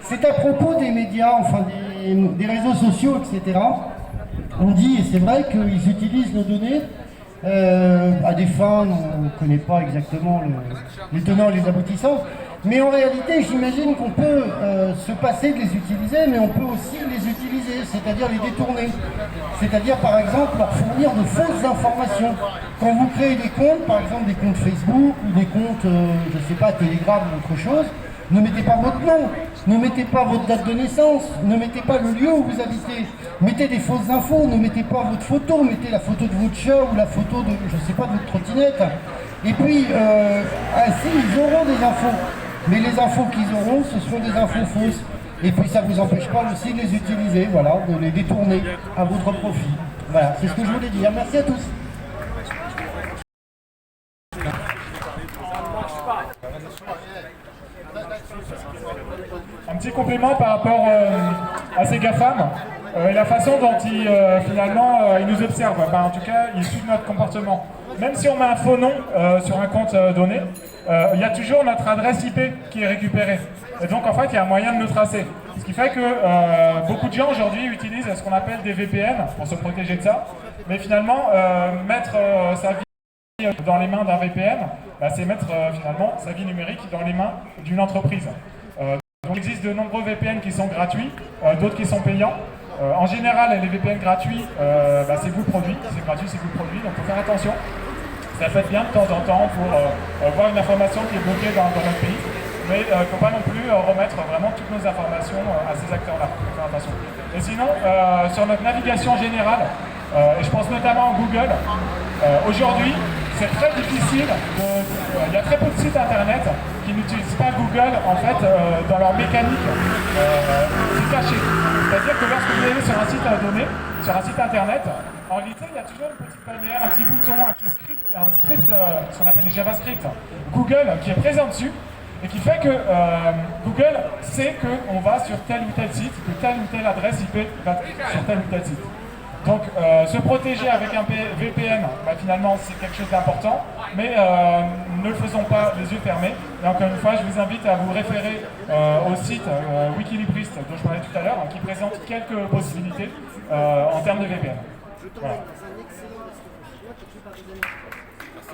C'est à propos des médias, enfin des réseaux sociaux, etc. On dit, et c'est vrai qu'ils utilisent nos données à des fins, on ne connaît pas exactement les tenants et les aboutissants, mais en réalité, j'imagine qu'on peut se passer de les utiliser, mais on peut aussi les utiliser, c'est-à-dire les détourner. C'est-à-dire, par exemple, leur fournir de fausses informations. Quand vous créez des comptes, par exemple des comptes Facebook ou des comptes, je ne sais pas, Telegram ou autre chose, ne mettez pas votre nom, ne mettez pas votre date de naissance, ne mettez pas le lieu où vous habitez. Mettez des fausses infos, ne mettez pas votre photo, mettez la photo de votre chat ou la photo de, je sais pas, de votre trottinette. Et puis, ainsi, ils auront des infos. Mais les infos qu'ils auront, ce seront des infos fausses. Et puis, ça ne vous empêche pas aussi de les utiliser, voilà, de les détourner à votre profit. Voilà, c'est ce que je voulais dire. Merci à tous. Un petit complément par rapport à ces GAFAM et la façon dont ils, finalement, ils nous observent. Enfin, en tout cas, ils suivent notre comportement. Même si on met un faux nom sur un compte donné, il y a toujours notre adresse IP qui est récupérée. Et donc, en fait, il y a un moyen de nous tracer. Ce qui fait que beaucoup de gens aujourd'hui utilisent ce qu'on appelle des VPN pour se protéger de ça. Mais finalement, mettre sa vie dans les mains d'un VPN, bah, c'est mettre finalement sa vie numérique dans les mains d'une entreprise. Donc, il existe de nombreux VPN qui sont gratuits, d'autres qui sont payants. En général, les VPN gratuits, bah, c'est vous le produit. C'est gratuit, c'est vous le produit, donc il faut faire attention. Ça fait bien de temps en temps pour voir une information qui est bloquée dans notre pays. Mais il ne faut pas non plus remettre vraiment toutes nos informations à ces acteurs-là. Faire attention. Et sinon, sur notre navigation générale, et je pense notamment à Google, aujourd'hui, c'est très difficile. Il y a très peu de sites internet qui n'utilisent pas Google en fait dans leur mécanique. C'est caché. C'est-à-dire que lorsque vous allez sur un site donné, sur un site internet, en réalité il y a toujours une petite bannière, un petit bouton, un petit script, ce qu'on appelle les JavaScript, Google qui est présent dessus et qui fait que Google sait qu'on va sur tel ou tel site, que telle ou telle adresse IP va sur tel ou tel site. Donc se protéger avec un VPN, bah, finalement c'est quelque chose d'important, mais ne le faisons pas les yeux fermés. Et encore une fois, je vous invite à vous référer au site Wikilibrist dont je parlais tout à l'heure, qui présente quelques possibilités en termes de VPN. Voilà.